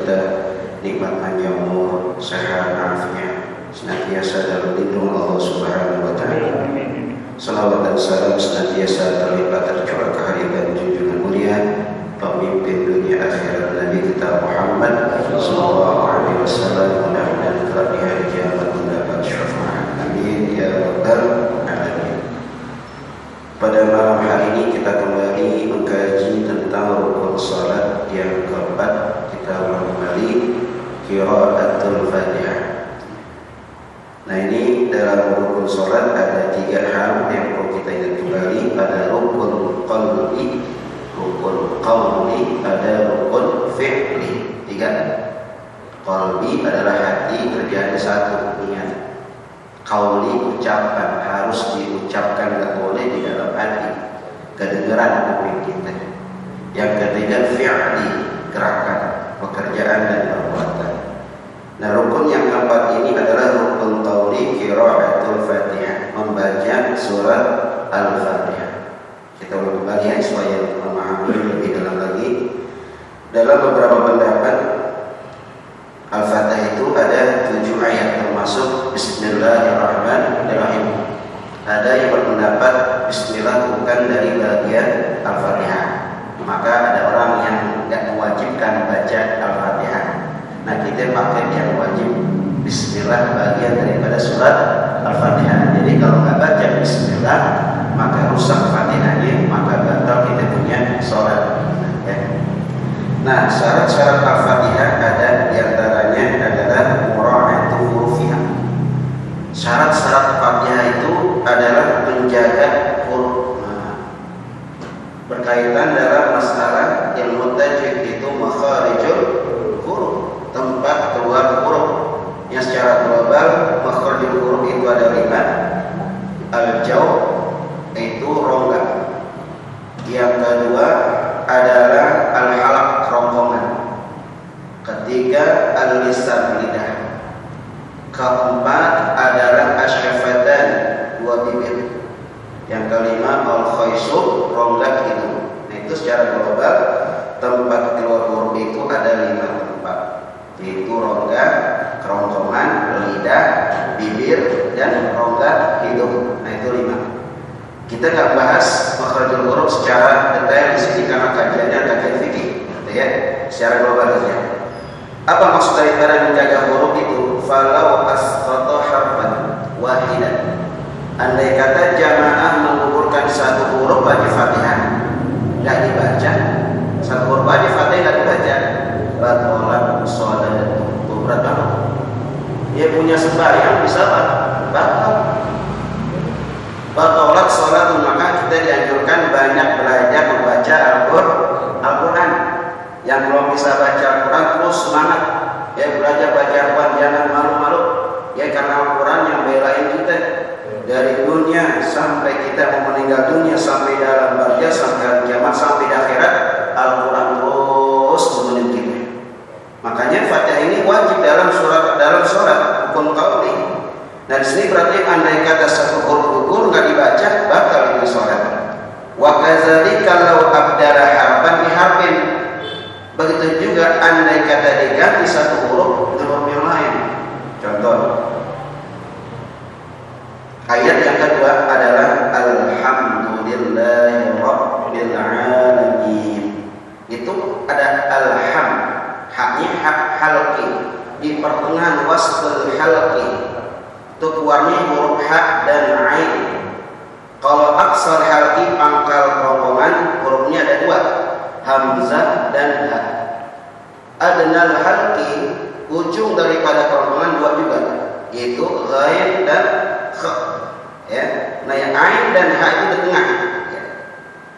kita nikmat panjang umur, sehat, afiat, senantiasa dalam lindung Allah Subhanahu wa taala. Salawat dan salam senantiasa terlipat tercurah ke hadirat junjungan mulia pemimpin dunia akhirat Nabi kita Muhammad sallallahu alaihi wasallam, mudah-mudahan kelak di hari kiamat mendapat syafaat. Amin ya rabbal alamin. Pada malam hari ini kita kembali mengkaji tentang rukun salat yang keempat. Kita ulang kembali qiraatul Fatihah. Nah, ini dalam rukun salat ada 3 hal yang perlu kita ingat kembali. Ada rukun qalbi, rukun qauli, ada rukun fi'li. 3. Qalbi adalah hati, kerjaan 1, ingat. Qauli ucapan, harus diucapkan, tidak boleh di dalam hati, kedengaran kuping kita. Yang ketiga fi'li, gerakan, pekerjaan dan perbuatan. Nah, rukun yang keempat ini adalah rukun qauli, qiraatul Fatihah, membaca surat Al-Fatihah. Kita ulang kembali ya supaya memahami lebih dalam lagi. Dalam beberapa pendapat Al-Fatihah itu ada 7 ayat, termasuk Bismillahirrahmanirrahim. Ada yang berpendapat Bismillah bukan dari bagian Al-Fatihah, maka ada orang yang tidak mewajibkan baca Al-Fatihah. Nah, kita pakai yang wajib Bismillah bagian daripada surat Al-Fatihah. Jadi kalau nggak baca Bismillah maka rusak Fatihahnya, maka batal kita punya sholat. Ya. Nah, syarat-syarat Al-Fatihah ada diantaranya adalah mura'atu hurufiha. Syarat-syarat Fatihah itu adalah menjaga huruf. Berkaitan dalam masalah ilmu tajwid itu makharijul huruf, tempat keluar huruf. Yang secara global makharijul huruf itu ada 5. Al-jawf itu rongga. Yang kedua adalah al-halaq, kerongkongan. Ketiga al-lisan, lidah. Keempat adalah asyafatan, 2 bibir. Yang kelima al-khaysub, rongga hidung. Nah, itu secara global tempat keluar huruf itu ada 5 tempat, yaitu rongga, kerongkongan, lidah, bibir, dan rongga hidung. Nah, itu 5. Kita nggak bahas makharijul huruf secara detail di sini karena kajiannya kajian fikih, gitu ya, secara global saja. Apa maksud daripada menjaga huruf itu? Falau asqata harfan wahidan. Andai kata jamaah menggugurkan 1 huruf bagi Fatihah, nggak dibaca, 1 huruf bagi Fatihah nggak dibaca, batalat sholat. Berat banget. Dia punya sembahyang bisa batal. Batalat sholat, maka kita dianjurkan banyak belajar membaca Al-Quran. Yang belum bisa baca Al-Quran terus semangat, ya belajar baca Al-Quran, jangan malu-malu, ya karena Al-Quran yang belain kita dari dunia sampai kita mau meninggal dunia, sampai dalam barzah, sampai kiamat, sampai di akhirat, Al-Quran terus menuntun kita. Makanya Fatihah ini wajib dalam surat rukun qauli. Nah, di sini berarti andai kata 1 huruf gugur nggak dibaca, batal itu sholat. Wa kadzalika law abdara harfan bi harfin. Begitu juga andai kata diganti 1 huruf dengan huruf yang lain. Contoh, ayat yang kedua adalah alhamdulillahi rabbil alamin. Itu ada alham, haknya hak halqi, di pertengahan wasful halqi itu keluarnya huruf ha dan ain. Kalau aksar halqi, pangkal kerongkongan, hurufnya ada 2, hamzah dan ha. Adnal halqi, ujung daripada kerongkongan 2 juga, yaitu ghain dan kha. Ya, nah yang ain dan ha itu di tengah. Ya.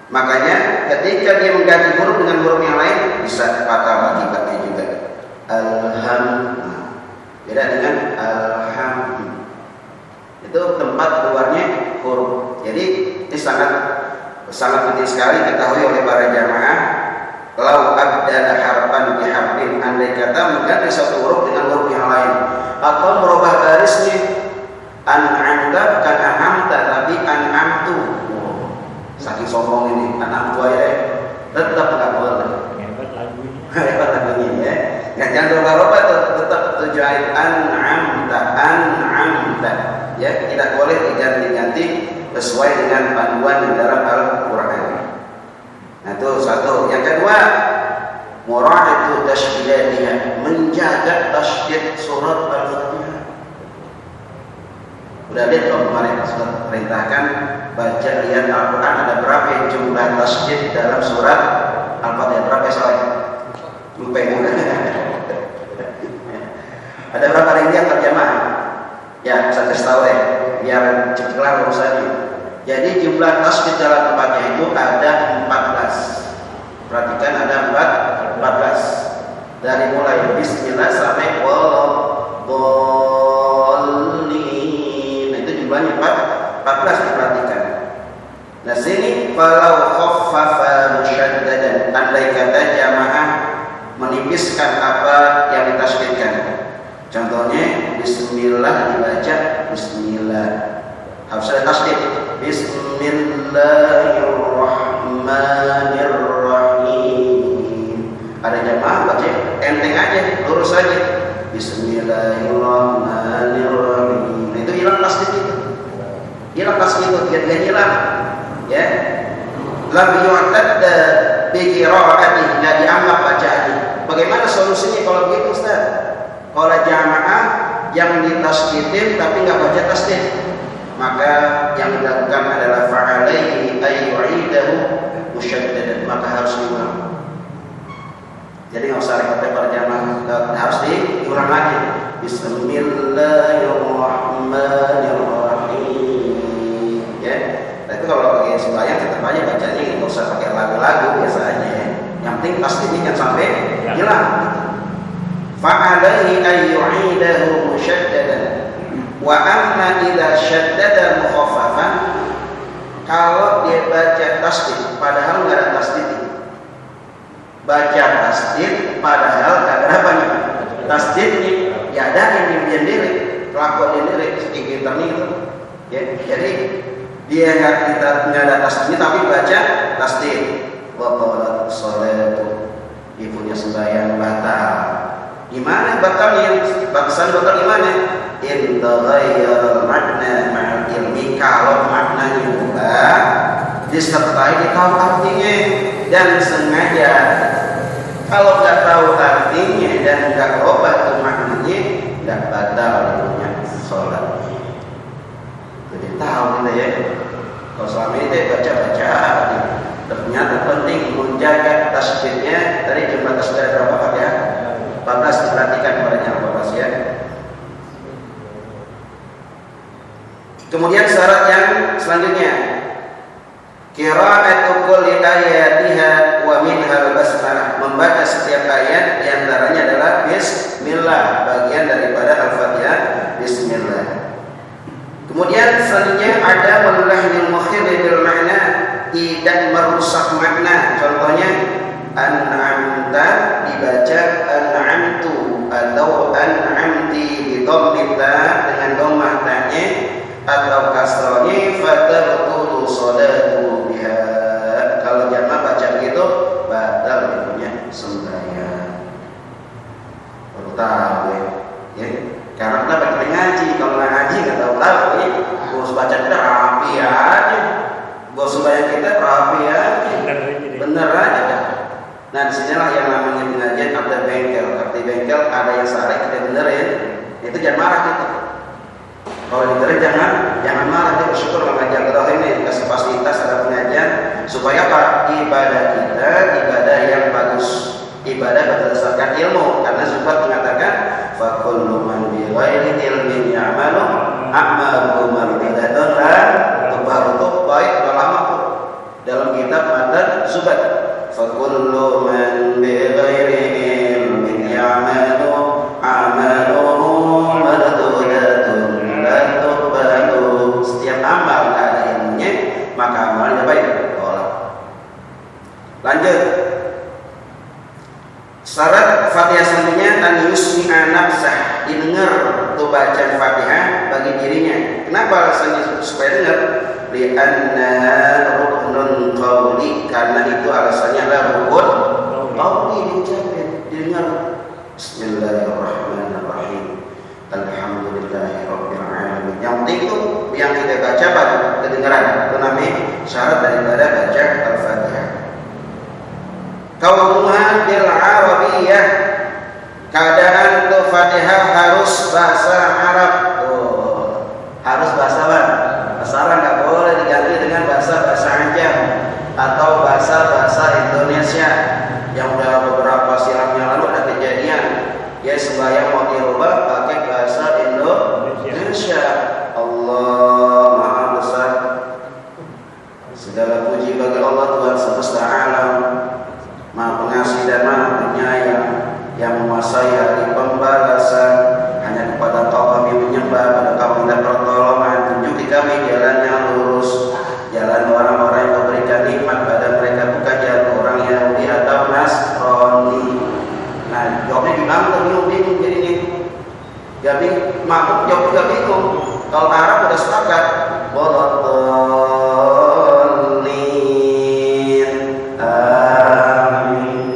Makanya ketika dia mengganti huruf dengan huruf yang lain bisa fatal akibatnya juga. Alham, beda dengan alham. Itu tempat keluarnya huruf. Jadi ini sangat penting sekali diketahui oleh para jamaah. Lau abdala harfan bi harfin, andai kata mengganti 1 huruf dengan huruf yang lain, atau merubah barisnya, an'amta kan an'amta tapi an'amtu. Saking sombong ini, an'amtu aja tetap nggak boleh. Hebat lagunya ya. Jangan berubah-ubah tuh, tetap tujuan an'amta. Ya, tidak boleh diganti-ganti sesuai dengan panduan di dalam Al-Qur'an. Nah, itu satu. Yang kedua, mura'atu tasydidatiha, menjaga tasydid surat Al-Fatihah. Udah lihat kalau kemarin sudah perintahkan baca lihat Al-Quran ada berapa jumlah tasydid dalam surat Al-Fatihah, berapa soalnya? Lupa ya. Ada berapa ringgit terjemah? Ya, saya kasih tahu ya, biar cepat kelar urusannya. Jadi jumlah tasydid dalam Al-Fatihah itu ada 14. Perhatikan ada 14. Dari mulai bismillah sampai waladdallin. Itu jumlahnya 14 diperhatikan. Nah sini falau khaffafa musyaddadan, andai kata jamaah menipiskan apa yang ditasydidkan. Contohnya bismillah dibaca bismillah. Harus ada tasydid. Bismillahirrahmanirrahim. Ada jamaah baca enteng aja, lurus aja. Bismillahirrahmanirrahim. Itu hilang tasydid itu. Hilang tasydid itu, dia hilang. Ya. Lam yu'tadda bi qira'atihi, enggak dianggap bacaannya. Bagaimana solusinya kalau begitu, Ustaz? Kalau jamaah yang ditasydidin tapi enggak baca tasydid, maka yang dilakukan adalah fa'alaihi ay yu'idahu musyaddadan, maka harus diulang. Jadi enggak usah repot para jamaah, harus diulang lagi. Bismillahirrahmanirrahim. Ya. Nah, itu kalau pakai sembahyang tetap aja bacanya enggak usah pakai lagu-lagu biasanya. Yang penting tasydidnya jangan sampai hilang. Fa'alaihi ay yu'idahu musyaddadan. Wa amma idza syaddada mukhaffafan, kalau dia baca tasydid padahal enggak ada tasydid. Baca tasydid padahal enggak ada apa nih? Tasydidnya ya ada yang dia lirik, kelakuan dia lirik sedikit itu. Ya, jadi dia enggak ada tasydidnya tapi baca tasydid. Wa qalat sholatu, dia punya sembahyang batal. Gimana batalnya? Batasan batal gimana? In taghayyara makna ma'al ilmi, kalau maknanya berubah disertai tahu artinya dan sengaja. Kalau nggak tahu artinya dan nggak berubah itu maknanya, nggak batal punya sholat. Jadi tahu kita ya. Kalau selama ini baca-baca, ternyata penting menjaga tasydidnya. Tadi jumlah tasydid berapa Pak ya? 14, diperhatikan padanya 14 ya. Kemudian syarat yang selanjutnya, qira'atu kulli ayatiha wa minha basmalah, membaca setiap ayat di antaranya adalah bismillah, bagian daripada Al-Fatihah bismillah. Kemudian selanjutnya ada walahnil mukhir bil makna, tidak merusak makna. Contohnya an'amta dibaca an'amtu atau an'amti bi dhammita dengan dhammah ta'nya atau kasrahnya fatabtulu sholatu biha. Kalau jamaah baca begitu batal punya sembahyang. Baru tahu ya. Karena kita baca ngaji, kalau nggak ngaji nggak tahu ya. Bos baca kita rapi aja, bos sembahyang kita rapi aja, bener aja. Nah disinilah yang namanya pengajian ada bengkel. Arti bengkel ada yang salah kita benerin, itu jangan marah kita. Kalau dibenerin jangan marah, kita bersyukur mengajar kita ini dikasih fasilitas ada pengajian supaya apa? Ibadah kita ibadah yang bagus, ibadah berdasarkan ilmu. Karena Zubat mengatakan fakullu man bi ghairi ilmin ya'malu a'malu man biladun la tubarutu, baik ulama pun dalam kitab Matan Zubat. Fakullu man bi ghairi ilmin ya'malu amaluhu mardudatun la tubaru. Setiap amal enggak ada ilmunya maka amalnya baik tolak. Lanjut. Syarat Fatihah selanjutnya an yusmi'a nafsah, didengar tuh bacaan Fatihah bagi dirinya. Kenapa alasannya supaya dengar? Li'anna ruknun qawli, karena itu alasannya adalah rukun qawli, diucapkan, didengar Bismillahirrahmanirrahim. Alhamdulillahirabbil alamin. Yang penting itu yang kita baca pada kedengaran. Itu namanya syarat daripada baca Al-Fatihah. Kaunuha bil Arabiyyah. Keadaan tuh Fatihah harus bahasa Arab. Harus bahasa apa? Bahasa Arab, nggak boleh diganti dengan bahasa Ajam atau bahasa Indonesia. Yang udah beberapa silam yang lalu ada kejadian ya sembahyang mau dirubah pakai bahasa Indonesia. Allah Maha Besar. Segala puji bagi Allah Tuhan semesta alam, Maha Pengasih dan Maha Penyayang, yang menguasai hari pembalasan. Hanya kepada Kau kami menyembah, pada Kau minta pertolongan. Tunjuki kami jalan yang lurus, jalan orang-orang yang Kau berikan nikmat pada mereka, bukan jalan orang Yahudi atau Nasrani. Nah, jawabnya gimana? Bingung jadi ini. Jadi makhluk jawab juga bingung. Kalau Arab udah sepakat, Bolotolin, amin.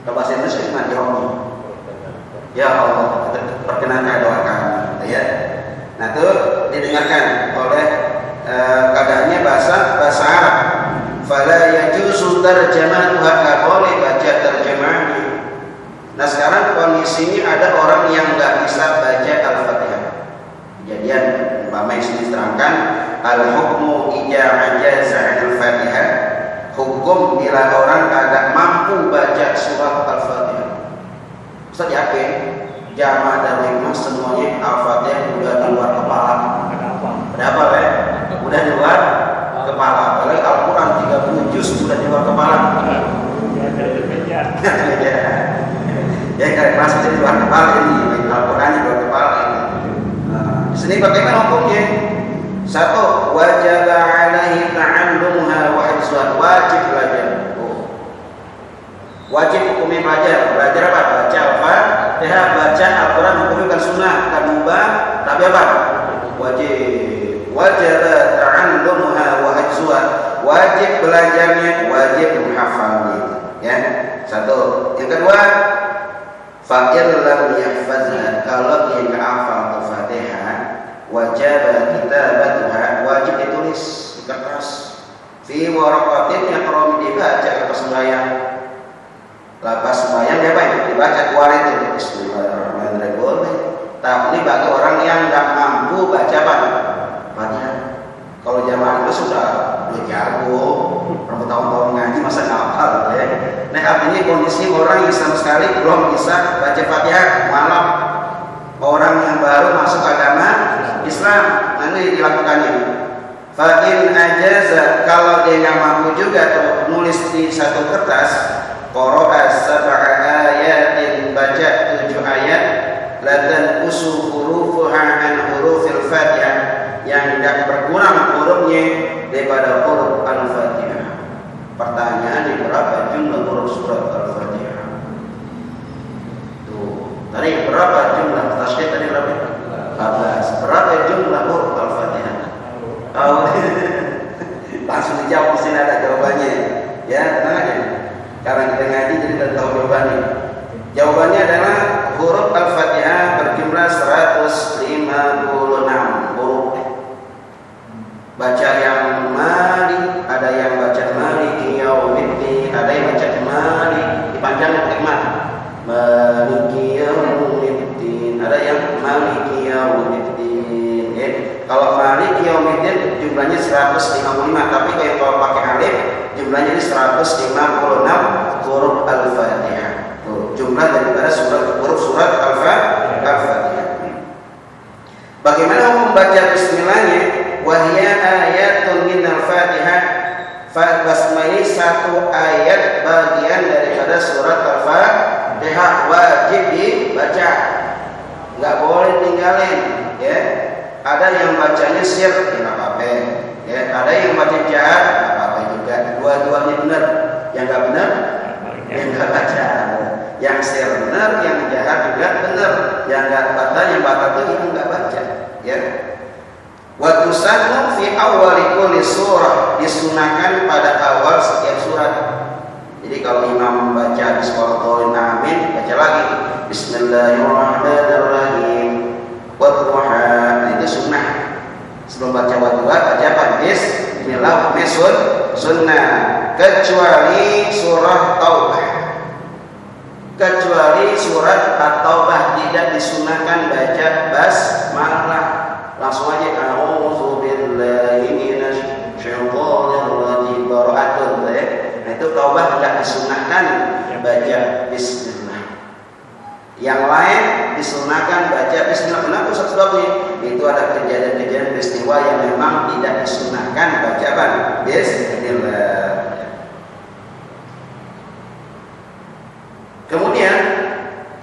Kalau bahasa Indonesia gimana jawabnya? Ya Allah, perkenankan doa kami, ya. Nah itu didengarkan oleh keadaannya bahasa Arab. Fala yajuzu tarjamatuha, enggak boleh baca terjemahannya. Nah sekarang kondisinya ada orang yang nggak bisa baca Al-Fatihah. Kejadian umpama yang diterangkan al-hukmu ija ajaza al-Fatihah. Hukum bila orang agak mampu baca surah Al-Fatihah. Ustaz yakin jamaah dan hikmah semuanya Al-Fatihah udah di luar kepala. Berapa ya? Udah di luar kepala. Apalagi Al-Quran 30 juz udah di luar kepala. Ya kan masih di luar kepala ini, Al-Quran di luar kepala ini. Nah, di sini bagaimana hukumnya? Satu, wajib alaihi ta'allumuha wa hifdzuha, wajib belajar. Wajib hukumnya belajar apa? Baca Al-Fatihah, baca Al-Quran, hukumnya bukan sunnah, bukan mubah, tapi apa? Wajib. Wajib ta'allumuha wa hifdzuha, wajib belajarnya, wajib menghafalnya. Ya, satu. Yang kedua, fa'il lam yahfazha, kalau dia enggak hafal Al-Fatihah, wajib kitabatuha, wajib ditulis di kertas. Fi waraqatin yaqra, dibaca lepas sembahyang. Lepas sembahyang dia baik dibaca keluar itu Bismillahirrahmanirrahim. Tapi bagi orang yang enggak mampu baca Fatihah. Kalau jamaah itu sudah jago, bertahun-tahun ngaji masa nggak hafal ya. Nah artinya kondisi orang yang sama sekali belum bisa baca Fatihah, malam orang yang baru masuk agama Islam, nanti dilakukannya. Fa'in ajaza, kalau dia nggak mampu juga tuh nulis di satu kertas, qara'a sab'a ayatin, baca 7 ayat, latan usul hurufuha an hurufil Fatihah, yang tidak berkurang hurufnya daripada huruf Al-Fatihah. Pertanyaan, berapa jumlah huruf surat Al-Fatihah? Tuh, tadi berapa jumlah tasydid tadi berapa? 14. Berapa jumlah huruf Al-Fatihah? Tahu? Langsung dijawab, di sini ada jawabannya. Ya, tenang aja. Karena kita ngaji jadi kita tahu jawabannya. Jawabannya adalah huruf Al-Fatihah berjumlah 156 huruf. Baca yang Malik, ada yang baca Maliki Yaumiddin, ada yang baca Malik, dipanjangkan pakai mat. Maliki Yaumiddin, ada yang Maliki Yaumiddin. Kalau Maliki Yaumiddin jumlahnya 155, tapi kalau pakai alif jumlahnya 156 huruf Al-Fatihah. Jumlah daripada huruf surat Al-Fatihah. Bagaimana membaca bismillahnya? Wahya ayatun min al-Fatihah. Basmalah satu ayat bagian daripada surat Al-Fatihah, wajib dibaca, nggak boleh tinggalin. Ya, ada yang bacanya sir, ya nggak apa-apa. Ya, ada yang baca jahat, nggak apa-apa juga. Dua-duanya benar. Yang nggak benar, yang nggak baca. Yang sir benar, yang jahat juga benar. Yang nggak baca, yang batal itu yang nggak baca. Ya. Wa tusannu fi awwali kulli surah, disunahkan pada awal setiap surat. Jadi kalau imam membaca bismillahirrahmanirrahim, amin, baca lagi Bismillahirrahmanirrahim. Wadduha. Itu sunnah. Sebelum baca wadduha baca apa? Bismillah sunnah. Kecuali surah Taubah. Kecuali surat At-Taubah tidak disunahkan baca basmalah. Langsung aja a'udzu billahi minasy syaithanir rajim. Bara'atun ya. Nah, itu Taubah tidak disunahkan baca bismillah. Yang lain disunahkan baca bismillah. Kenapa sebabnya? Itu ada kejadian-kejadian peristiwa yang memang tidak disunahkan baca apa? Bismillah. Kemudian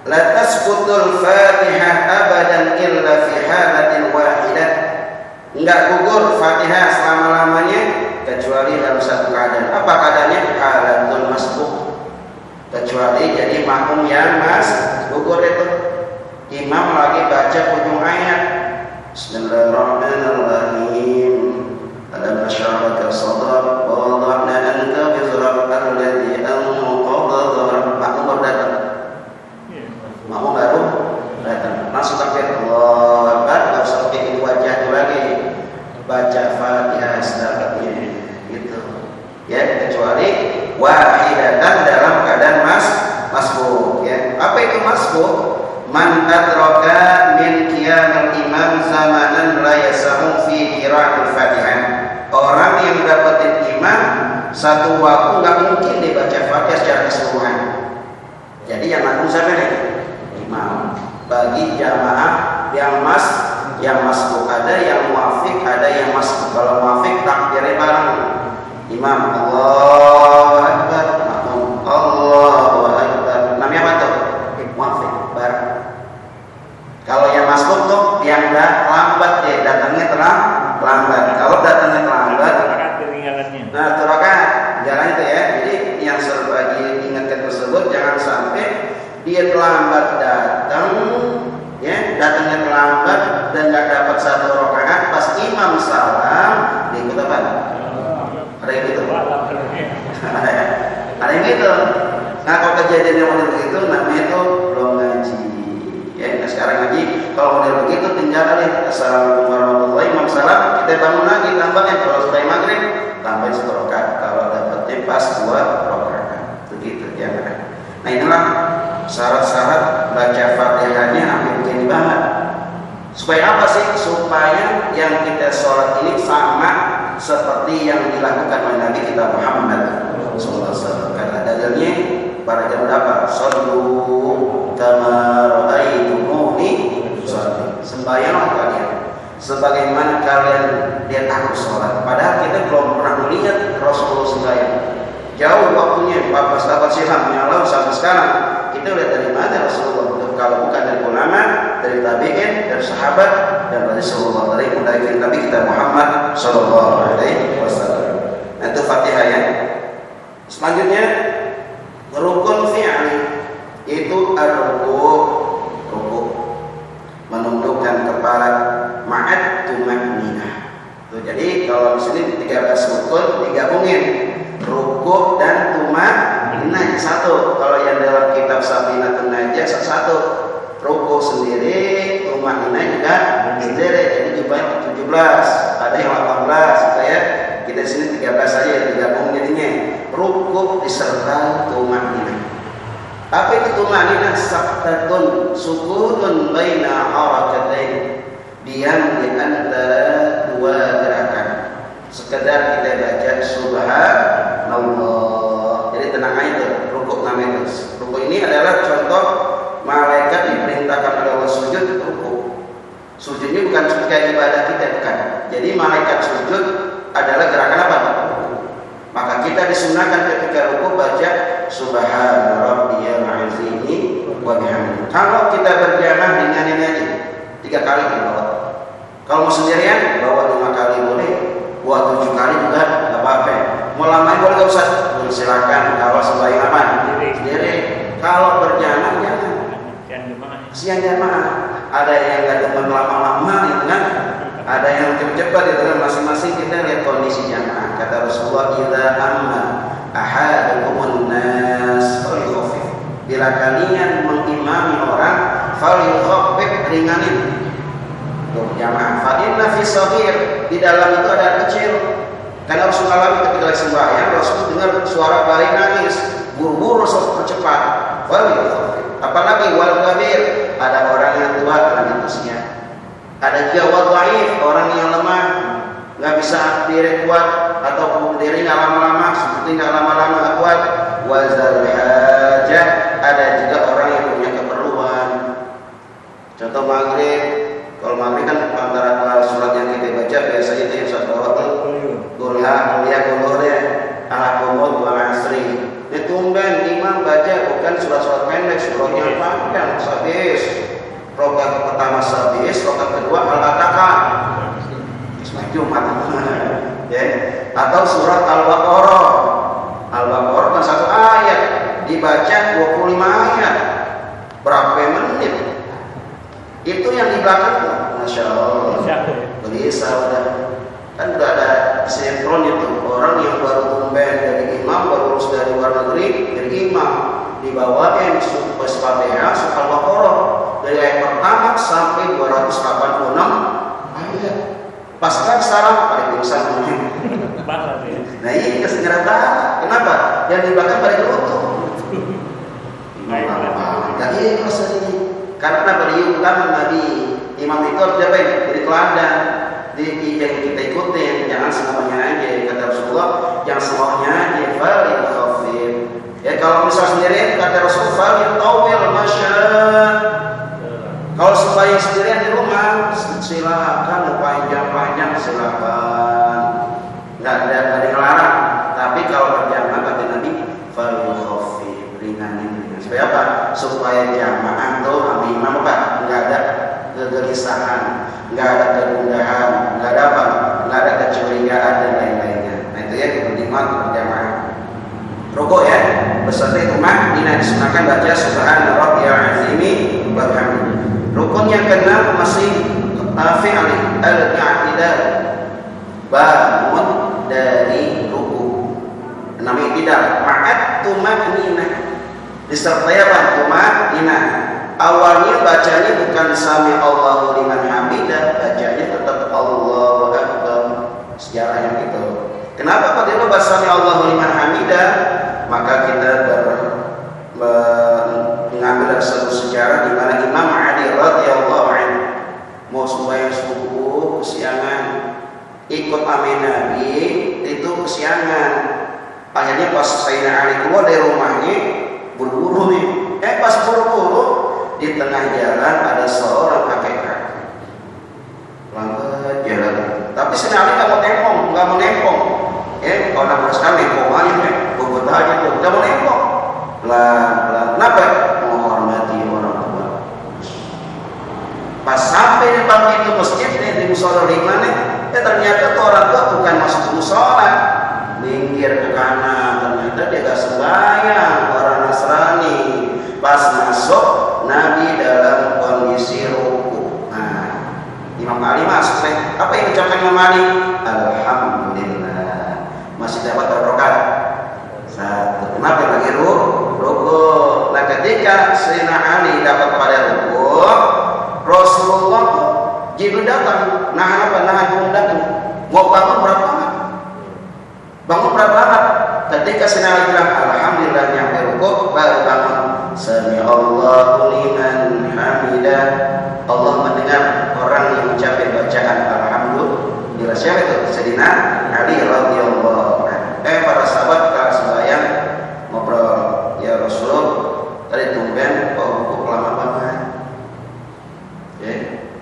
la tasqutul Fatihah abadan illa fi halatin wahidah. Enggak gugur Fatihah selama-lamanya kecuali dalam satu keadaan. Apa keadaannya? Halatul masbuq. Kecuali jadi makmum yang gugur itu. Imam lagi baca ujung ayat. Bismillahirrahmanirrahim. Alam nashrah laka sadrak wa wada'na anka wizrak alladhi anqadha dhahrak. Makmum baru datang. Langsung takbir Allahu Akbar, enggak usah pakai wajah itu lagi. Baca Fatihah sedekatnya gitu. Ya, kecuali wahidatan dalam keadaan masbuk ya. Apa itu masbuk? Man adraka min qiyamil imam zamanan la yasahu fi qira'atil Fatihah. Orang yang dapetin imam satu waktu enggak mungkin dibaca Fatihah secara keseluruhan. Jadi yang langsung siapa nih? Imam. Bagi jamaah yang masbuk ada, yang muafik ada, yang masbuk. Kalau muafik takbirnya bareng. Imam Allahu Akbar, makmum Allahu Akbar. Namanya apa tuh? Muafik bareng. Kalau yang masbuk tuh yang lambat ya, datangnya terlambat. Kalau datangnya terlambat, nah terakat jalan itu ya. Jadi yang serbagi ingatkan tersebut jangan sampai dia terlambat datang, ya datangnya terlambat dan nggak dapat satu rakaat. Pas imam salam, dia ikut apa? Ada yang gitu? Ada yang gitu. Nah kalau kejadian yang model begitu, namanya itu belum ngaji. Ya, nah sekarang ngaji. Kalau model begitu tinggal nih. Assalamualaikum warahmatullahi wabarakatuh. Kita bangun lagi, tambahnya kalau sudah maghrib, tambahin satu rakaat. Kalau dapatnya pas 2 rakaat, begitu ya. Nah inilah syarat-syarat baca Fatihahnya hampir begini banget. Supaya apa sih? Supaya yang kita sholat ini sama seperti yang dilakukan oleh Nabi kita Muhammad SAW. Karena dalilnya para jamaah apa? Shallu kama ra'aitumuni usolli. Sembahyanglah kalian sebagaimana kalian lihat aku sholat. Padahal kita belum pernah melihat Rasulullah sembahyang. Jauh waktunya 14 abad silam yang lalu sampai sekarang. Kita lihat dari mana Rasulullah? Kalau bukan dari ulama, dari tabi'in, dari sahabat, dan dari Rasulullah, dari Nabi kita Muhammad Sallallahu Alaihi Wasallam. Nah, itu Fatihah ya. Selanjutnya rukun fi'li, itu ruku, menundukkan kepala ma'at tumanninah. Jadi kalau di sini 13 rukun digabungin. Ruku dan tumanninah satu. Kalau yang dalam kitab Safinatun Najah satu. Ruku sendiri, tumanninah juga sendiri. Jadi jumlahnya 17. Ada yang 18 gitu ya. Kita di sini 13 saja digabung jadinya. Ruku disertai tumanninah. Apa itu tumanninah? Saktatun sukunun baina harakatain. Diam di antara dua gerakan. Sekedar kita baca subhanallah. Jadi tenang aja rukuk namanya itu. Rukuk ini adalah contoh malaikat diperintahkan oleh Allah sujud rukuk. Sujud ini bukan kayak ibadah kita, bukan. Jadi malaikat sujud adalah gerakan apa? Maka kita disunahkan ketika rukuk baca subhana rabbiyal azimi wa bihamdihi. Kalau kita berjamaah dengan ini aja 3 kali kita bawa. Kalau mau sendirian bawa 5 kali boleh. Buat 7 kali juga nggak apa-apa. Mau lamain boleh nggak usah? Silakan. Kalau sembahyang aman sendiri. Kalau berjamaah jangan. Siang jamaah. Ada yang nggak demen lama-lama gitu kan? Ada yang cepat-cepat gitu kan? Masing-masing kita lihat kondisi jamaah. Kata Rasulullah, "Idza amma ahadukumun nas falyukhafif." Bila kalian mengimami orang falyukhaffif, ringanin. Jamaah. Fa inna fi shaghir, di dalam itu ada kecil. Karena Rasulullah ketika lagi sembahyang, Rasul dengar suara bayi nangis, buru-buru Rasul percepat. Falyukhaffif. Apalagi wal kabir, ada orang yang tua lanjutusnya. Ada juga wal dhaif, orang yang lemah, nggak bisa berdiri kuat atau berdiri nggak lama-lama, seperti nggak lama-lama nggak kuat. Wazal hajah, ada juga orang yang punya keperluan. Contoh maghrib, kalau maghrib kan antara surat yang kita baca biasanya itu yang satu waktu kuliah ya, alakumut wa asri. Ditumben imam baca bukan surat-surat pendek, suratnya panjang, sabis. Rokat pertama sabis, rokat kedua al-ataqah. Jumat, ya. Atau surat Al-Baqarah. Al-Baqarah kan satu ayat dibaca 25 ayat. Berapa menit? Itu yang di belakang, masya Allah. Bisa udah. Kan udah ada sinkron itu. Orang yang baru tumben dari imam, baru lulus dari luar negeri, dari imam dibawain Fatihah, surat Al-Baqarah dari ayat pertama sampai 286 ayat. Pas kan salam paling pingsan. Nah ini kesegera tahan. Kenapa? Yang di belakang pada gerutu. Dan ini proses ini. Karena pada utama Nabi imam itu harus diapain? Jadi teladan. Yang kita ikutin, jangan semuanya aja. Kata Rasulullah, jangan semuanya aja. Falyukhaffif. Ya kalau misal sendirian kata Rasulullah, falyutawwil masyad. Kalau sembahyang sendirian di rumah, silakan panjang-panjang silakan. Nggak ada yang larang. Tapi kalau berjamaah kata Nabi, falyukhaffif, ringanin. Supaya apa? Supaya jamaah tuh ambil imam apa? Nggak ada kegelisahan, nggak ada kegundahan, nggak ada apa? Nggak ada kecurigaan dan lain-lainnya. Nah itu ya kepentingan berjamaah. Rukuk ya, beserta itu Dina disunahkan baca Subhana Rabbiyal Azimi wa bihamdihi. Rukun yang keenam masih fi'li al-i'tidal, bangun dari ruku. Namanya tidak ma'at tumaninah, disertai apa? Tumaninah. Awalnya bacanya bukan sami Allahu liman hamidah, bacanya tetap Allahu akbar. Sejarahnya itu. Kenapa pada itu sami Allahu liman hamidah? Maka kita mengambil satu sejarah di mana Imam Ali radhiyallahu anhu mau sembahyang subuh kesiangan, ikut amin Nabi itu kesiangan. Akhirnya pas Sayyidina Ali keluar dari rumahnya buru-buru nih. Pas buru-buru di tengah jalan ada seorang kakek lambat jalan. Tapi Sayyidina Ali nggak mau nempong. Kalau nak sekali nempong aja, bobot aja tuh, nggak mau nempong. Pelan-pelan. Kenapa? Menghormati orang tua. Pas sampai di pintu masjid di musola di mana? Ternyata tuh orang tua bukan masuk ke musola, minggir ke kanan. Ternyata dia gak sembahyang, orang Nasrani. Pas masuk, Nabi dalam kondisi ruku. Nah, Imam Ali masuk. Apa yang ucapkan Imam Ali? Alhamdulillah. Masih dapat berrokat. Satu. Kenapa lagi ruku? Nah ketika Sayyidina Ali dapat pada ruku, Rasulullah Jibril datang. Nahan pundaknya. Mau bangun berapa lama? Bangun berapa lama? Ketika Sayyidina Ali bilang alhamdulillah nyampe ruku, baru bangun. Sami Allahu liman hamidah. Allah mendengar orang yang mengucapkan bacaan alhamdulillah. Siapa itu? Sayyidina Ali radhiyallahu anhu. Para sahabat kalau sembahyang ngobrol, ya Rasul tadi tumben kok lama banget. Ya,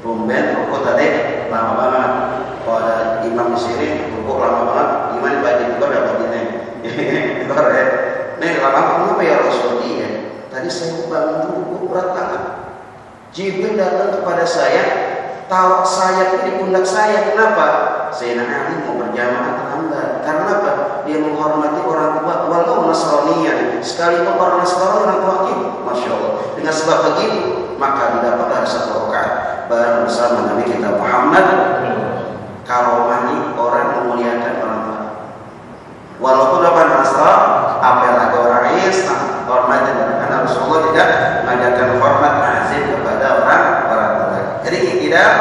tumben kok tadi lama banget. Kalau ada imam di sini kok lama banget. Gimana baca itu dapat ini? Itu ya. Nih lama kenapa ya Rasul? Iya. Tadi saya bangun dulu berat banget. Jibril datang kepada saya, taruh sayap di pundak saya. Kenapa? Sayyidina Ali mau berjamaah terlambat. Karena apa? Dia menghormati orang tua walau Nasraniyan. Sekalipun orang Nasrani orang tuanya, masya Allah. Dengan sebab begitu, maka didapat dari satu rakaat bareng bersama Nabi kita Muhammad. Karomani orang memuliakan orang tua. Walaupun orang Nasrani, apalagi orang Islam, hormat karena Rasulullah tidak mengajarkan hormat azim kepada i'tidal,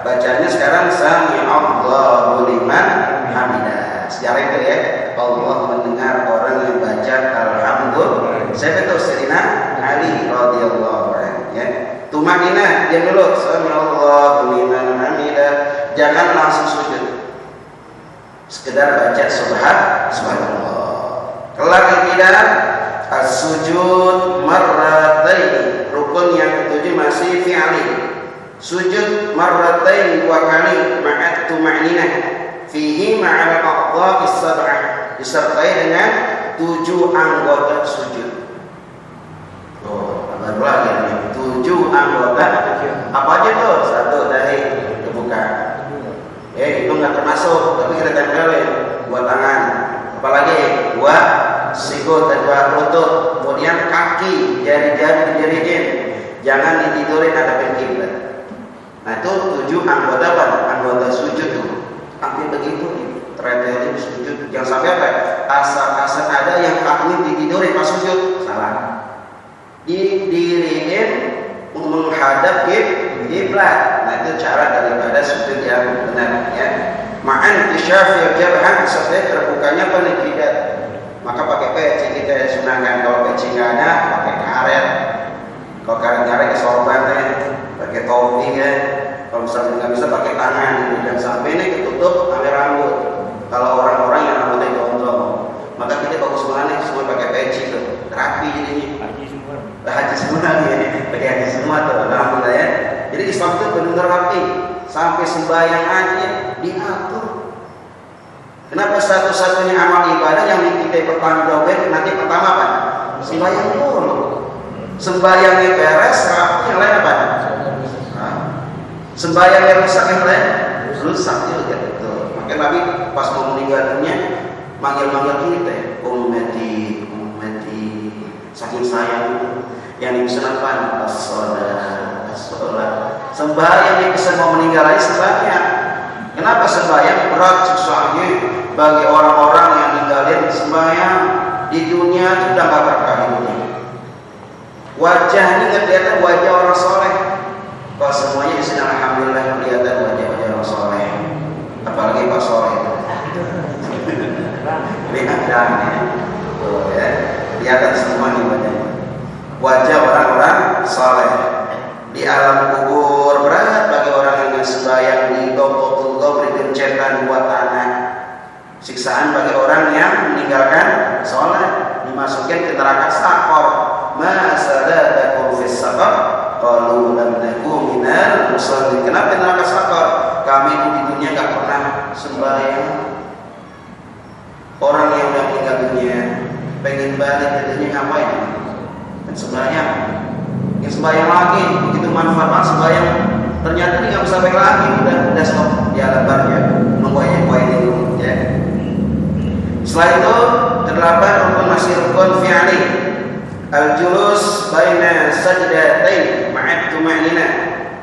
bacanya sekarang sami Allahu liman hamidah. Sejarah itu ya, Allah mendengar orang yang baca alhamdulillah. Saya betul Sayyidina Ali radhiyallahu anhu ya. Tumanina, diam dulu, sami Allahu liman hamidah. Jangan langsung sujud. Sekedar baca subhanallah. Kelak tidak as-sujud marrataini. Rukun yang ketujuh masih fi'ali. Sujud marrataini dua kali ma'at tumanina. Fihi ma'al a'dha'is sab'ah, disertai dengan 7 anggota sujud. Oh, baru lagi nih. 7 anggota. Apa aja tuh? 1 dari kebuka. Itu nggak termasuk, tapi kita tempelin 2 tangan. Apalagi 2 sikut dan 2 lutut. Kemudian kaki, jari-jari dijadiin. Jangan ditidurin ada kiblat. Nah itu 7 anggota apa? Anggota sujud tuh. Tapi begitu nih, tretelin sujud. Jangan sampai apa? Asal-asal ada yang kaki ditidurin pas sujud, salah. Didiriin menghadap kiblat. Nah itu cara daripada sujud yang benar ya. Ma'an isyafir jabhan, sampai terbukanya penelitian. Maka pakai peci kita sunahkan. Kalau peci nggak ada, pakai karet. Kalau karet sorban ya, pakai topi ya. Kalau misalnya nggak bisa pakai tangan gitu. Dan sampai ini ketutup sampai rambut. Kalau orang-orang yang rambutnya gondrong, maka kita bagus banget semua pakai peci tuh, rapi jadinya. Haji semua ya, pakai haji semua tuh, alhamdulillah ya. Jadi Islam itu benar-benar rapi. Sampai sembahyang aja diatur. Kenapa satu-satunya amal ibadah yang kita pertanggungjawabkan nanti pertama apa? Sembahyang dulu. Sembahyangnya beres, rapi, yang lain apa? Sembahyang yang rusak, yang lain rusak juga gitu. Maka Nabi pas mau meninggal dunia manggil-manggil kita, ummati, saking sayang yang bisa apa? As-sholat. Sembahyang yang bisa mau meninggal lagi sembahyang. Kenapa sembahyang berat susahnya bagi orang-orang yang ninggalin sembahyang di dunia sudah nggak berkah hidupnya. Wajah ini nggak kelihatan wajah orang soleh. Kalau semuanya di sini alhamdulillah kelihatan wajah-wajah orang soleh. Apalagi Pak Soleh. Kelihatan ya. Kelihatan semua nih wajahnya. Wajah orang-orang soleh. Di alam kubur berat bagi orang yang sembahyang di gopotul gobri gencetan 2 tangan. Siksaan bagi orang yang meninggalkan sholat, dimasukkan ke neraka sakor. Ma salatakum fis saqar? Qalu lam naku minal musallin. Kenapa neraka sakor? Kami di dunia enggak pernah sembahyang. Orang yang udah meninggal dunia pengen balik ke dunia ngapain? Dan sembahyang. Yang sembahyang lagi, begitu manfaat sembahyang, ternyata dia nggak bisa baik lagi, udah stop di alam barzah, menggoyang-goyang dulu, ya. Setelah itu terdapat rukun masih rukun fi'ali, al-julus baina sajdatain ma'at tumanina,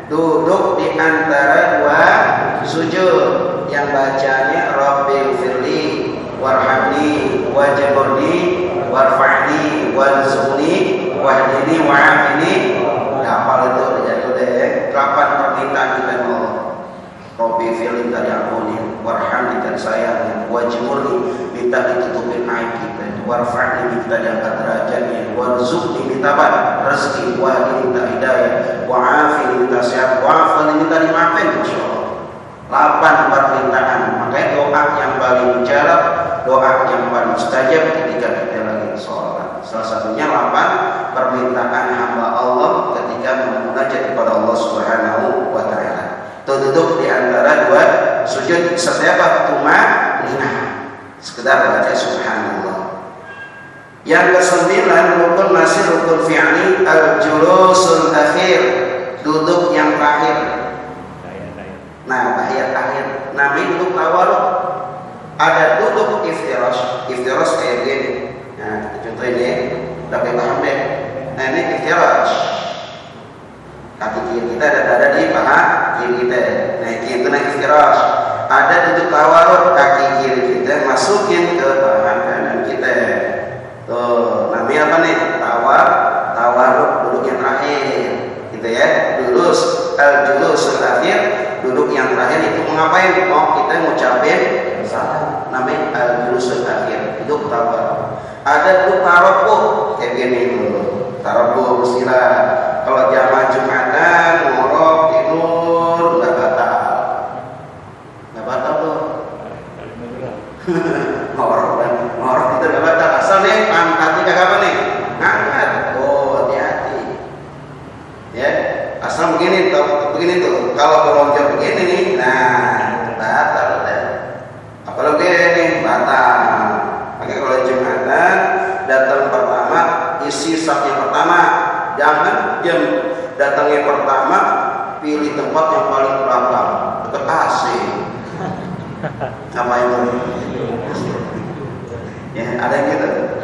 duduk di antara 2 sujud, yang bacanya Rabbil firli warhamni wajburni warfa'ni warzuqni wahdini wa'afini. Hafal itu jadi udah 8 permintaan kita Allah. Rabbi fil minta diampuni, warham minta disayang, wajburni minta ditutupin aib kita, warfa'ni minta diangkat derajatnya, warzuqni minta rezeki, wahdini minta hidayah, wa'afini minta sehat, wa'afini minta dimaafin. Masyaallah. 8 permintaan. Makanya doa yang paling mujarab, doa yang paling mustajab ketika kita lagi sholat. Salah satunya 8 permintaan hamba Allah ketika memunajat kepada Allah Subhanahu wa taala. Duduk di antara 2 sujud serta apa? Tumanina. Sekedar baca subhanallah. Yang ke-9 rukun masih rukun fi'li, al-julusul akhir, duduk yang terakhir. Nah, tahiyat akhir. Namanya duduk tawarruk. Ada duduk iftirash kayak gini. Nah, contohnya ini, tapi paham deh. Nah, ini iftirash. Kaki kiri kita ada di paha kiri kita. Nah, itu iftirash. Ada duduk tawarruk, kaki kiri kita masukin ke paha kanan kita. Tuh, namanya apa nih? Tawarruk, duduk yang terakhir. Gitu ya. Al-julusul akhir ngapain? Mau kita ngucapin salam. Namanya al-julusul akhir. Duduk tabarruk. Ada duduk tarobuh kayak gini dulu. Tarobuh istirahat. Kalau jamaah Jumatan ngorok tidur nggak batal. Nggak batal tuh. ngorok itu nggak batal. Asal nih pantatnya kagak apa nih? Ngangkat. Oh hati-hati. Ya. Asal begini tuh. Kalau melonjak begini nih, nah batal deh. Apalagi ini batal. Makanya kalau Jumatan datang pertama, isi saf yang pertama. Jangan jam datangnya pertama, pilih tempat yang paling belakang, dekat AC. Apa itu? Ya ada yang gitu.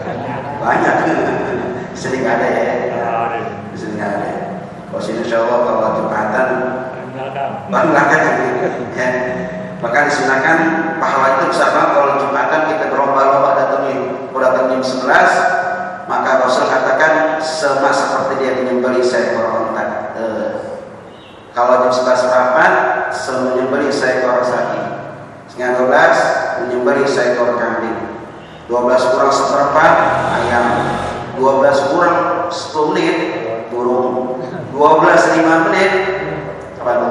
Banyak. Sering ada ya. Sering ada. Kalau sini insya Allah kalau Jumatan belakang ya. Maka disunahkan pahala itu besar banget kalau Jumatan kita berlomba-lomba datangnya. Kalau datang jam 11, maka Rasul katakan sama seperti dia menyembelih seekor onta. Kalau jam 11.04 menyembelih seekor sapi. Setengah 12 menyembelih seekor kambing. 12 kurang seperempat ayam. 12 kurang 10 menit burung. 12.05 menit apa tuh?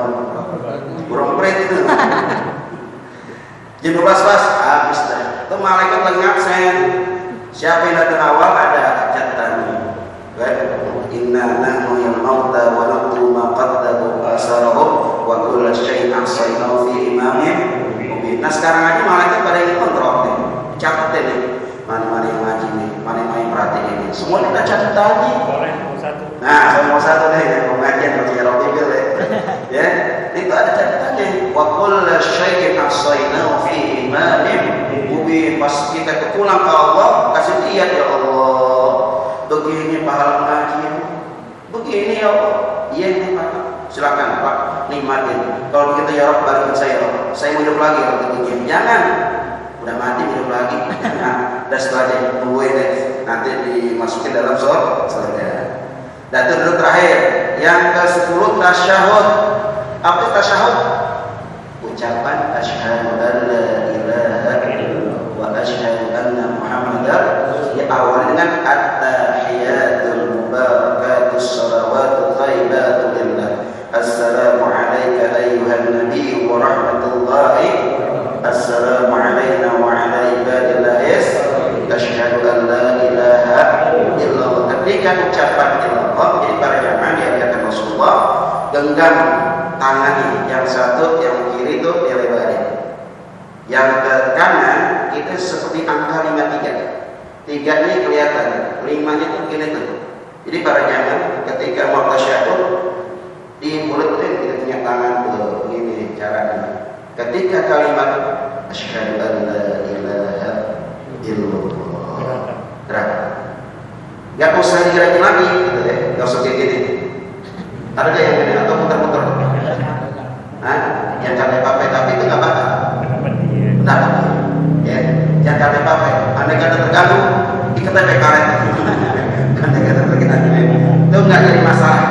Burung prit itu. Jam 12 habis dah. Itu malaikat lagi ngabsen. Siapa yang datang awal ada catatannya. Inna nahnu yang mauta wa naktubu ma qaddamu wa asarahum wa kullu syai'in ahsaynahu fi imamin mubin. Nah sekarang aja malaikat pada ini kontrol nih. Catat nih. Mana-mana yang ngaji nih, mana-mana yang perhatiin nih. Semua kita catat tadi. Nah, saya mau satu deh yang pengajian kerja Robi Bil ya. Itu ada catatannya. Wa kullu syai'in ahsaynahu fi imamin mubin. Pas kita pulang ke Allah, kasih lihat ya Allah. Begini pahala pengajian. Begini ya Allah. Iya ini Pak. Silakan Pak, nikmatin. Kalau begitu ya Rabb barikin saya Rabb. Saya mau hidup lagi waktu dunia. Jangan. Udah mati hidup lagi. Nah, udah setelah tungguin deh. Nanti dimasukin dalam surga. Dan itu dulu terakhir. Yang ke-10 tasyahud. Apa itu tasyahud? Ucapan asyhadu an la ilaha illallah wa asyhadu anna Muhammadar. Diawali dengan at-tahiyatul mubarakatus shalawatul thayyibatul lillah. Assalamu alayka ayyuhan nabiy wa rahmatullahi. Assalamu alayna wa ala ibadillah. Asyhadu an la ilaha illallah. Ketika ucapan illallah, jadi para jamaah diajarkan Rasulullah genggam tangan yang satu, yang kiri itu dilebarin. Yang ke kanan itu seperti angka 53. 3 ini kelihatan, 5-nya itu gini tuh. Jadi para jamaah ketika mau tasyahud di mulut itu kita punya tangan tuh, begini caranya. Ketika kalimat asyhadu an la ilaha illallah, terang. Gak usah digerakin lagi, gitu ya. Gak usah kayak gini. Ada gak yang gini atau muter-muter? Nah, yang cari pakai tapi itu nggak bakal. Benar, ya. Yang cari pakai, andai kata terganggu, ikat pakai karet. Andai kata terganggu, itu nggak jadi masalah.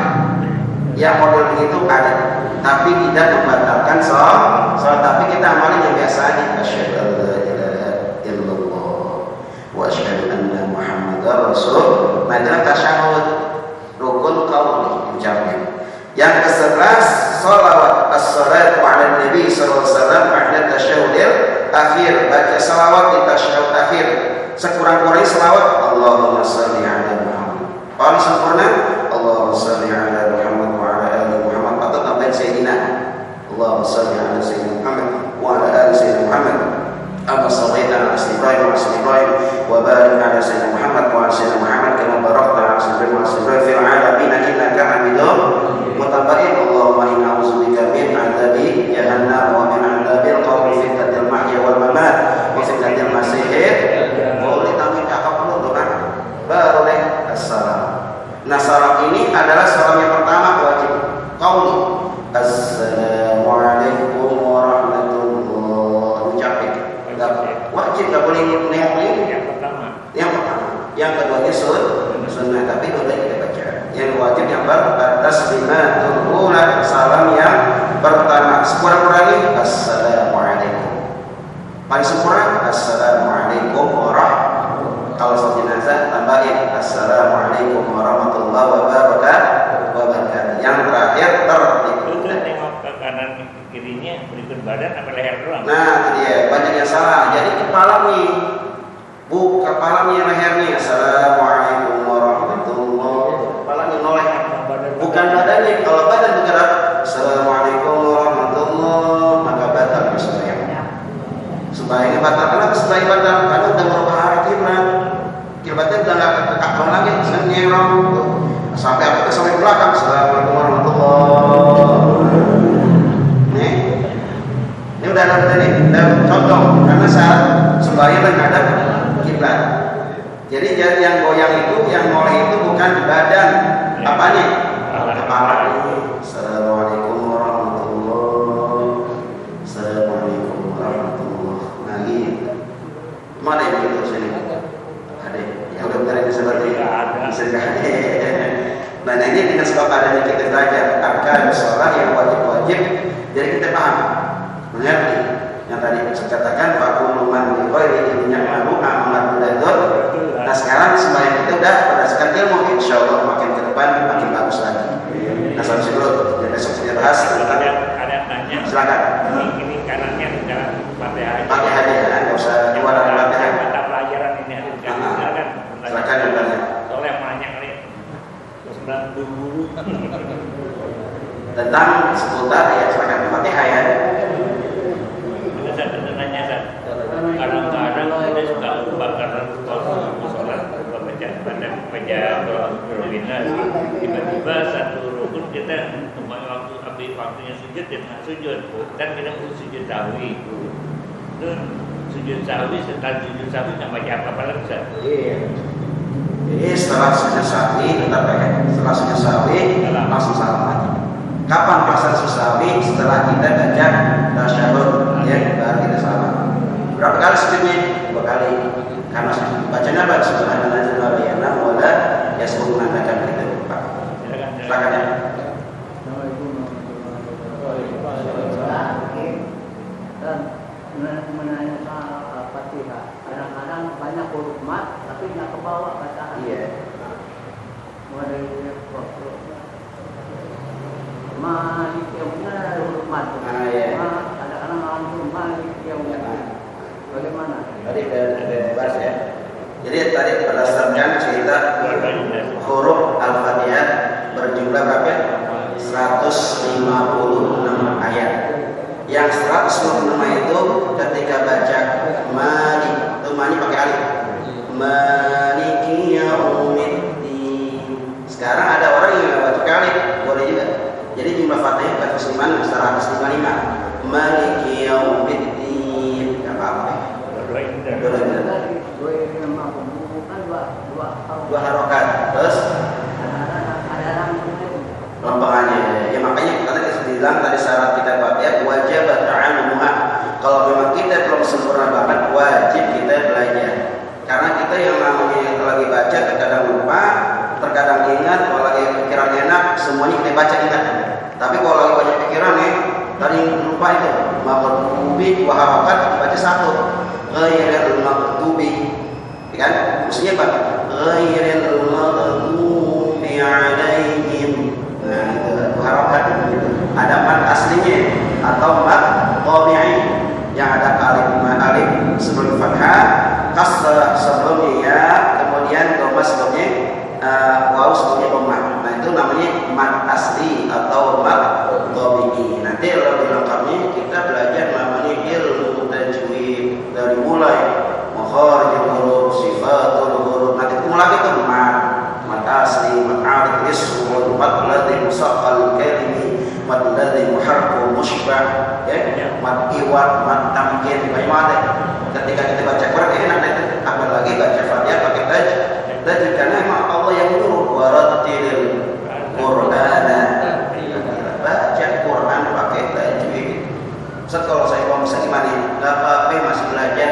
Ya model begitu ada, tapi tidak membatalkan sholat. Tapi kita amalin yang biasa aja. Asyhadu an la ilaha illallah wa asyhadu anna Muhammadar Rasul. Nah, itu tasyahud rukun qauli ucapnya. Yang ke-11 shalawat as-salatu ala nabi sallallahu alaihi wasallam ba'da tasyahudil akhir. Baca salawat di tasyahud akhir. Sekurang-kurangnya salawat Allahumma shalli ala Muhammad. Paling sempurna Allahumma shalli ala Muhammad wa ala ali Muhammad atau tambahin sayyidina. Allahumma shalli ala sayyidina Muhammad wa ala ali sayyidina Muhammad. Amma shallaita ala Ibrahim wa ala Ibrahim wa barik ala sayyidina Muhammad wa ala sayyidina Muhammad kama barakta ala Ibrahim wa ala Ibrahim fil alamin innaka Hamidum mutabarin. Allahumma inna a'udzubika min 'adzabi jahannam wa min 'adzabil qabri fitnatil mahya wal mamat wa fitnatil masiihid. Boleh tambah cakap dulu kan? Baru deh assalam. Nah, salam ini adalah salam yang pertama wajib qauli. Assalamualaikum kirinya berikut badan apa leher doang? Nah, itu dia. Banyak yang salah. Jadi kepala nih, kepalanya lehernya. Assalamualaikum warahmatullahi wabarakatuh. Kepalanya noleh. Bukan badannya. Kalau badan bergerak, Assalamualaikum warahmatullahi, maka batal sembahyang. Sembahyangnya batal. Kenapa sembahyang batal? Karena udah merubah arah kiblat. Kiblatnya udah nggak ke Ka'bah lagi, misalnya nyerong. Sampai apa? Sampai belakang. Assalamualaikum warahmatullahi. Ini udah ada nih, udah contoh. Karena saat sembahyang menghadap kiblat. Jadi yang goyang itu, yang noleh itu bukan badan, apanya? Kepala. Assalamualaikum warahmatullahi. Assalamualaikum warahmatullahi. Nah gitu. Mana yang begitu sini? Ada. Yang udah bentar ini seperti bisa ada. Nah ini dengan sebab adanya kita belajar arkan sholat yang wajib-wajib, jadi kita paham, mengerti. Yang tadi saya katakan fakuluman dikoi minyak madu amanat mudadur. Nah sekarang sembahyang kita udah berdasarkan ilmu, insya Allah makin ke depan makin bagus lagi. Nah sampai dulu, jadi besok saya bahas tentang. Ada tanya. Silakan. Ini kanannya jalan Fatihah. Fatihah aja, nggak usah keluar dari Fatihah. Mata pelajaran ini ada. Silakan. Silakan yang tanya. Soalnya yang banyak kali. Terus dulu. Tentang seputar ya silakan Fatihah ya. Saya nanya kadang-kadang kita suka lupa karena sholat baca berbinas, tiba-tiba satu rukun kita waktunya sujud dan nggak sujud, kan kita harus sujud sahwi. Itu sujud sahwi, setelah sujud sahwi nggak baca apa-apa lagi Ustaz. Iya. Jadi setelah sujud sahwi tetap ya, setelah sujud sahwi langsung salam lagi. Kapan pasal sujud sahwi? Setelah kita baca tasyahud, ya baru kita salam. Berapa kali sujudnya? 2 kali. Karena bacanya apa? Subhanallah wa bihamdihi wa la yasbuhuna macam kita lupa. Silakan ya. Dan menanya soal Fatihah, kadang-kadang banyak huruf mat tapi nggak kebawa bacaan. Iya. Mulai waktu Malik yang benar huruf mat. Iya. Kadang-kadang langsung Malik yang benar. Bagaimana? Tadi udah bahas ya. Jadi tadi berdasarkan cerita huruf Al-Fatihah berjumlah berapa? 156 ayat. Yang 156 itu ketika baca Malik, itu Malik pakai alif. Maliki yaumiddin. Sekarang ada orang yang nggak baca alif, boleh juga. Jadi jumlah Fatihah 155. Maliki yaumiddin. Enggak apa-apa. Dua harokat. Terus lempengannya. Ya makanya kita tadi bilang tadi syarat kita Fatihah wajib ta'allumuha. Kalau memang kita belum sempurna banget, wajib kita belajar. Karena kita yang namanya lagi baca terkadang lupa, terkadang ingat, kalau lagi pikiran enak, semuanya kita baca ingat. Tapi kalau lagi banyak pikiran nih, tadi lupa itu. Maghdubi wa harokat dibaca satu. Ghairil maghdubi. Kan? Maksudnya apa? Ghairil maghdubi alaihim. Nah, itu harokat. Ada mat aslinya atau mat tabi'i yang ada alif sebelum fathah, kasrah sebelumnya ya, kemudian dhamma sebelumnya, waw sebelumnya dhamma. Nah, itu namanya mat asli atau mat tabi'i. Nanti lebih lengkapnya kita belajar namanya ilmu tajwid dari mulai makharijul huruf, sifatul huruf. Nanti ketemu lagi tuh mat asli, mat arid, ism, mat ladzi musaqqal kalimi, mat ladzi muharrak mushbah, ya, mat iwad, mat tamkin, bagaimana? Ketika kita baca Quran enak itu, apalagi baca Fatihah pakai tajwid karena memang Allah yang nyuruh warattilil Qur'ana. Baca Quran pakai tajwid. Ustaz kalau saya mau bisa gimana? Enggak apa-apa masih belajar.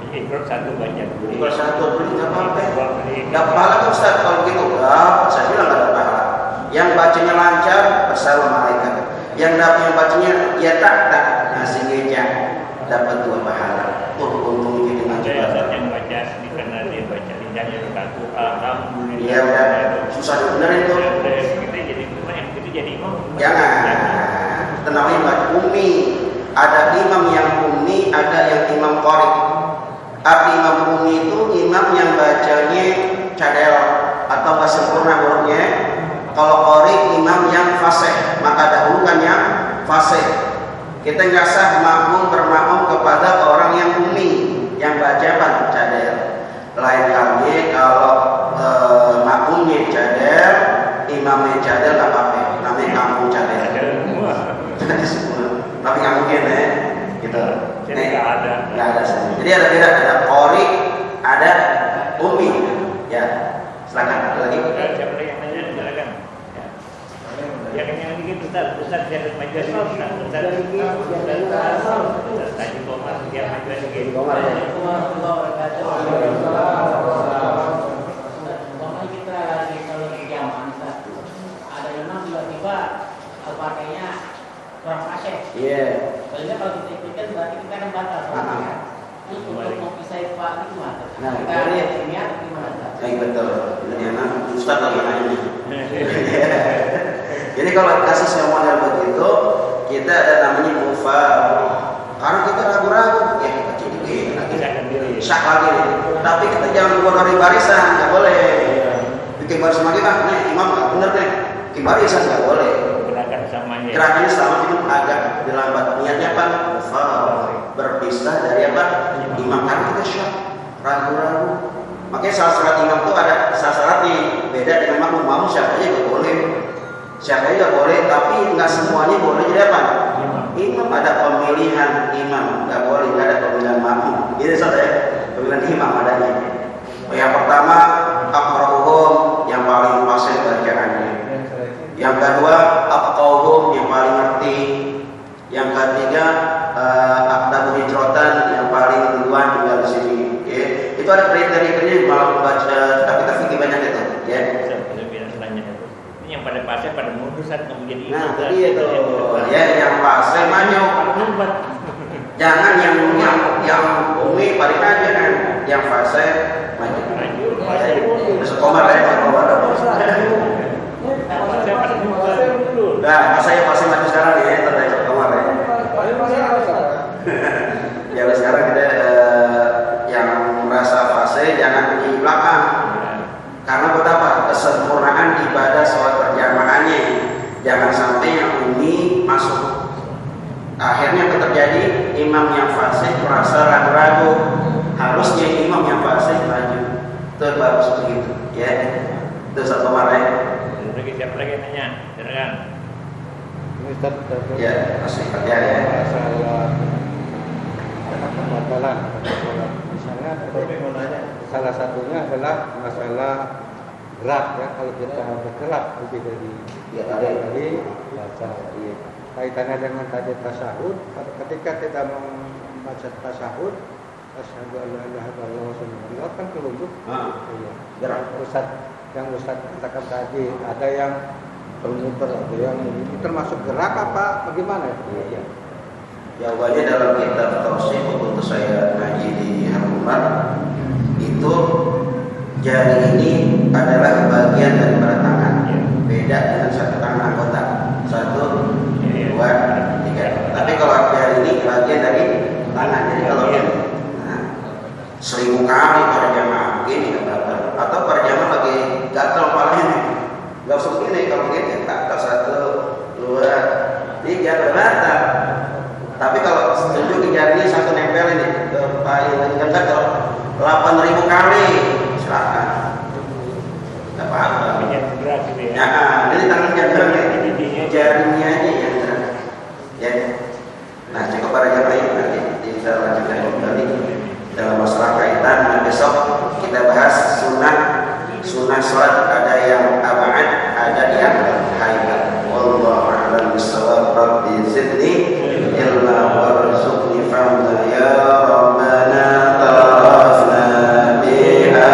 Ikut satu baca dulu. Ikut satu dulu enggak apa-apa. Enggak pahala tuh Ustaz kalau gitu. Enggak, saya bilang enggak ada pahala. Yang bacanya lancar bersama malaikat. Yang bacanya ya tak ngasih geja dapat 2 pahala. Untung gitu ngaji. Yang baca sedikit karena dia baca lidahnya satu alhamdulillah. Iya udah susah benerin tuh. Kita jadi imam. Jangan. Itu namanya ummi. Ada imam yang ummi, ada yang imam qari. Arti imam ummi itu imam yang bacanya cadel atau nggak sempurna hurufnya. Kalau qari imam yang fasih, maka dahulukan yang fasih. Kita nggak sah makmum bermakmum kepada orang yang ummi, yang baca cadel. Lain kali kalau makmumnya cadel, imamnya cadel nggak apa-apa, namanya kampung cadel. Tapi nggak mungkin ya, gitu. Jadi nggak ada. Jadi ada beda, ada qari, ada ummi. Ya, silakan. Ada lagi? Siapa lagi yang maju? Silakan. Ya. Yang gitu, Ustaz jangan maju lagi. Ustaz Haji Komar, dia maju lagi. Kita lagi kalau di zaman ada memang tiba-tiba pakainya kurang fasih. Iya. Soalnya kalau kita ikutkan berarti kita akan batal sholatnya. Terus untuk mempisah pak itu gimana? Nah, kita lihat ini gimana? Baik, betul. Ini anak Ustaz lagi nanya. Jadi kalau kasus yang model begitu, kita ada namanya mufa. Karena kita ragu-ragu, ya kita cediki lagi, syak lagi. Tapi kita jangan keluar dari barisan, nggak boleh. Bikin barisan lagi kan, nih imam nggak bener nih. Bikin barisan nggak boleh. Gerakannya sama cuma agak dilambat. Niatnya apa? Mufa. Berpisah dari apa? Imam. Karena kita syak, ragu-ragu. Makanya salat imam itu ada syaratnya. Beda dengan makmum siapa aja nggak boleh. Siapa aja boleh, tapi nggak semuanya boleh jadi apa? Imam ada pemilihan imam, nggak boleh, nggak ada pemilihan makmum. Ini saudara, pemilihan imam adanya. Yang pertama, aqra'uhum, yang paling fasih bacaannya. Yang kedua, aqqauhum, yang paling ngerti. Yang ketiga, aqdamu hijratan, yang paling duluan tinggal di sini. Okay. Itu ada kriteria malah baca kita fikih banyak itu. Ya. Yang pada pasnya pada mundur saat kemudian ini. Nah, tadi itu ya yang pasnya maju. Jangan yang umi balik aja kan. Yang fase maju. Besok komar ya, komar. Nah, saya pasti maju sekarang ya, tadi komar ya. Ya sekarang kita yang merasa fase jangan di belakang. Karena betapa kesempurnaan ibadah sholat berjamaahnya, jangan sampai yang umi masuk. Akhirnya terjadi imam yang fasih merasa ragu-ragu. Harusnya imam yang fasih maju. Itu bagus begitu, ya. Itu satu kemarin. Siapa lagi nanya? Silakan. Ya, masih kerja ya. Masalah misalnya salah satunya adalah masalah gerak ya, kalau kita bergerak lebih dari dari baca kaitannya dengan tadi tasahud. Ketika kita membaca tasahud, asyhadu an la ilaha illallah wa sallallahu kan kelunjuk. Gerak yang Ustaz katakan tadi, ada yang bermuter, ada yang itu termasuk gerak apa bagaimana? Iya. Jawabannya dalam kitab Tauhid untuk saya ngaji di Harumar itu jari ini adalah bagian daripada tangan. Beda dengan satu tangan anggota. 1, 2, 3. Tapi kalau jari ini bagian dari tangan. Jadi kalau ini 1000 kali pada jamaah begini apa? Atau pada jamaah lagi gatal kepalanya. Gak usah begini, kalau begini tak 1, 2, 3 berbatal. Tapi kalau tunjukin jarinya satu nempel ini ke paling dekat kalau 8.000 kali silakan. Tidak apa-apa. Nah, ini tangan jarinya, jarinya aja yang gerak. Ya. Nah, cukup para jamaah nanti kita lanjutkan kembali dalam masalah kaitan. Nah, besok kita bahas sunnah sholat. Ada yang abad, ada yang haibat. Wallahu a'lam bishawab. Rabbi zidni ilma warzuqni fahma ya rabbana tarafna biha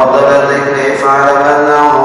فضل الذكر فاعلم أنه